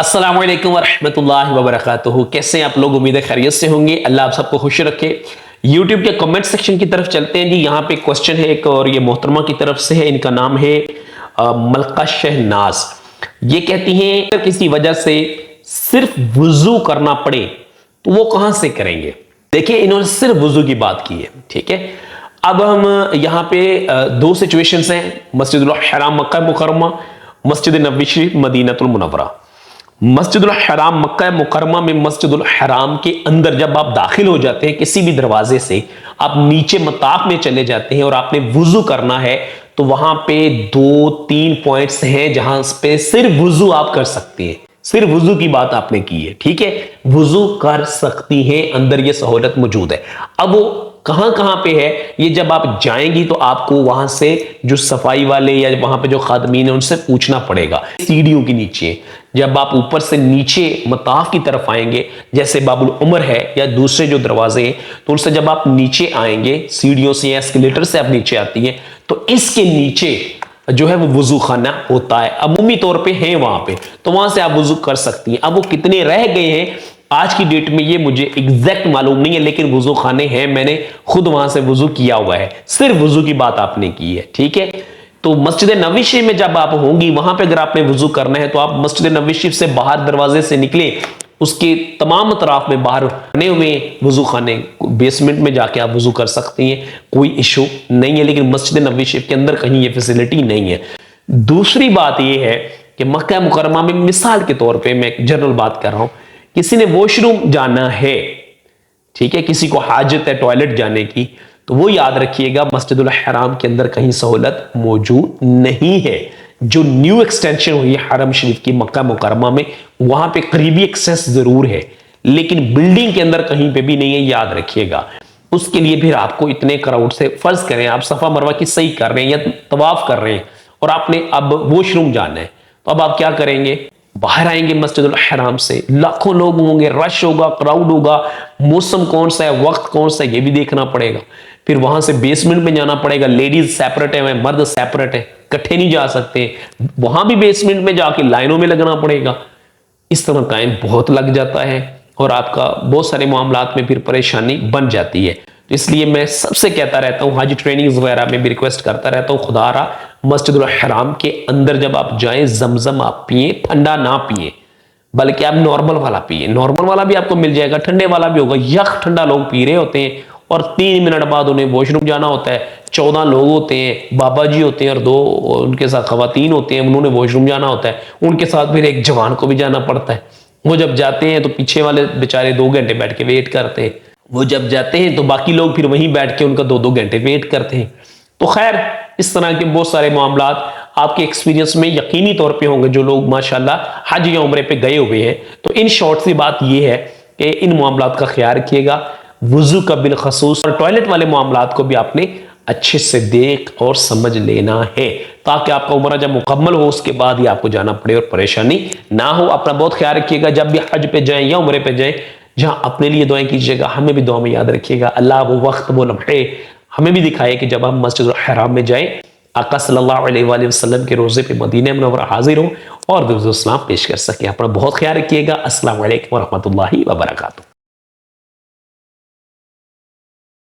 السلام علیکم ورحمۃ اللہ وبرکاتہ. کیسے ہیں آپ لوگ؟ امید ہے خیریت سے ہوں گے. اللہ آپ سب کو خوش رکھے. یوٹیوب کے کمنٹ سیکشن کی طرف چلتے ہیں جی. یہاں پہ کوسچن ہے ایک اور یہ محترمہ کی طرف سے ہے. ان کا نام ہے ملکہ شہناز. یہ کہتی ہیں اگر کسی وجہ سے صرف وضو کرنا پڑے تو وہ کہاں سے کریں گے؟ دیکھیں انہوں نے صرف وضو کی بات کی ہے. ٹھیک ہے, اب ہم یہاں پہ دو سچویشنز ہیں, مسجد الحرام مکہ مکرمہ, مسجد نبوی شریف مدینہ المنورہ. مسجد الحرام مکہ مکرمہ میں مسجد الحرام کے اندر جب آپ داخل ہو جاتے ہیں کسی بھی دروازے سے, آپ نیچے مطاف میں چلے جاتے ہیں اور آپ نے وضو کرنا ہے تو وہاں پہ 2-3 پوائنٹس ہیں جہاں پہ صرف وضو آپ کر سکتے ہیں. صرف وضو کی بات آپ نے کی ہے. ٹھیک ہے, وضو کر سکتی ہیں, اندر یہ سہولت موجود ہے. اب وہ کہاں کہاں پہ ہے یہ جب آپ جائیں گی تو آپ کو وہاں سے جو صفائی والے یا وہاں پہ جو خادمین ہیں ان سے پوچھنا پڑے گا. سیڑھیوں کے نیچے جب آپ اوپر سے نیچے مطاف کی طرف آئیں گے, جیسے باب العمر ہے یا دوسرے جو دروازے ہیں, تو ان سے جب آپ نیچے آئیں گے سیڑھیوں سے یا ایسکیلیٹر سے آپ نیچے آتی ہیں تو اس کے نیچے جو ہے وہ وضو خانہ ہوتا ہے. عمومی طور پہ ہیں وہاں پہ, تو وہاں سے آپ وضو کر سکتی ہیں. اب وہ کتنے رہ گئے ہیں آج کی ڈیٹ میں یہ مجھے ایگزیکٹ معلوم نہیں ہے, لیکن وضو خانے ہیں, میں نے خود وہاں سے وضو کیا ہوا ہے. صرف وضو کی بات آپ نے کی ہے. ٹھیک ہے, تو مسجد نبوی شریف میں جب آپ ہوں گی وہاں پہ اگر آپ نے وضو کرنا ہے تو آپ مسجد نبوی شریف سے باہر دروازے سے نکلے, اس کے تمام اطراف میں باہر بنے ہوئے وضو خانے, بیسمنٹ میں جا کے آپ وضو کر سکتی ہیں, کوئی ایشو نہیں ہے. لیکن مسجد نبوی شریف کے اندر کہیں یہ فیسلٹی نہیں ہے. دوسری بات یہ ہے کہ مکہ مکرمہ میں مثال کے طور پہ میں جنرل بات کر رہا ہوں, کسی نے واش روم جانا ہے, ٹھیک ہے, کسی کو حاجت ہے ٹوائلٹ جانے کی, تو وہ یاد رکھیے گا مسجد الحرام کے اندر کہیں سہولت موجود نہیں ہے. جو نیو ایکسٹینشن ہوئی ہے حرم شریف کی مکہ مکرمہ میں, وہاں پہ قریبی ایکسیس ضرور ہے لیکن بلڈنگ کے اندر کہیں پہ بھی نہیں ہے, یاد رکھیے گا. اس کے لیے پھر آپ کو اتنے کراؤڈ سے, فرض کریں آپ صفا مروہ کی صحیح کر رہے ہیں یا طواف کر رہے ہیں اور آپ نے اب واش روم جانا ہے, تو اب آپ کیا کریں گے؟ باہر آئیں گے مسجد الحرام سے, لاکھوں لوگ ہوں گے, رش ہوگا, کراؤڈ ہوگا, موسم کون سا ہے, وقت کون سا ہے, یہ بھی دیکھنا پڑے گا. پھر وہاں سے بیسمنٹ میں جانا پڑے گا, لیڈیز سیپریٹ ہے, مرد سیپریٹ ہے, کٹھے نہیں جا سکتے, وہاں بھی بیسمنٹ میں جا کے لائنوں میں لگنا پڑے گا. اس طرح ٹائم بہت لگ جاتا ہے اور آپ کا بہت سارے معاملات میں پھر پریشانی بن جاتی ہے. اس لیے میں سب سے کہتا رہتا ہوں, حاجی ٹریننگز وغیرہ میں بھی ریکویسٹ کرتا رہتا ہوں, خدا را مسجد الحرام کے اندر جب آپ جائیں زمزم آپ پئیں, ٹھنڈا نہ پئیں بلکہ آپ نارمل والا پئیں. نارمل والا بھی آپ کو مل جائے گا, ٹھنڈے والا بھی ہوگا. یک ٹھنڈا لوگ پی رہے ہوتے ہیں اور 3 منٹ بعد انہیں واش روم جانا ہوتا ہے. 14 لوگ ہوتے ہیں, بابا جی ہوتے ہیں اور 2 ان کے ساتھ خواتین ہوتے ہیں, انہوں نے واش روم جانا ہوتا ہے. ان کے ساتھ پھر ایک جوان کو بھی جانا پڑتا ہے. وہ جب جاتے ہیں تو پیچھے والے بیچارے 2 گھنٹے بیٹھ کے ویٹ کرتے ہیں, وہ جب جاتے ہیں تو باقی لوگ پھر وہیں بیٹھ کے ان کا 2-2 گھنٹے ویٹ کرتے ہیں. تو خیر اس طرح کے بہت سارے معاملات آپ کے ایکسپیرینس میں یقینی طور پہ ہوں گے جو لوگ ماشاءاللہ حج یا عمرے پہ گئے ہوئے ہیں. تو ان شارٹ سی بات یہ ہے کہ ان معاملات کا خیال رکھیے گا, وضو کا بالخصوص, اور ٹوائلٹ والے معاملات کو بھی آپ نے اچھے سے دیکھ اور سمجھ لینا ہے تاکہ آپ کا عمرہ جب مکمل ہو اس کے بعد ہی آپ کو جانا پڑے اور پریشانی نہ ہو. اپنا بہت خیال رکھیے گا جب بھی حج پہ جائیں یا عمرے پہ جائیں. جہاں اپنے لیے دعائیں کیجیے گا, ہمیں بھی دعا میں یاد رکھیے گا. اللہ وہ وقت وہ لمحے ہمیں بھی دکھائے کہ جب ہم مسجد الحرام میں جائیں, آقا صلی اللہ علیہ وآلہ وسلم کے روزے پہ مدینہ منورہ حاضر ہوں اور درود و سلام پیش کر سکیں. اپنا بہت خیال رکھیے گا. السلام علیکم ورحمۃ اللہ وبرکاتہ.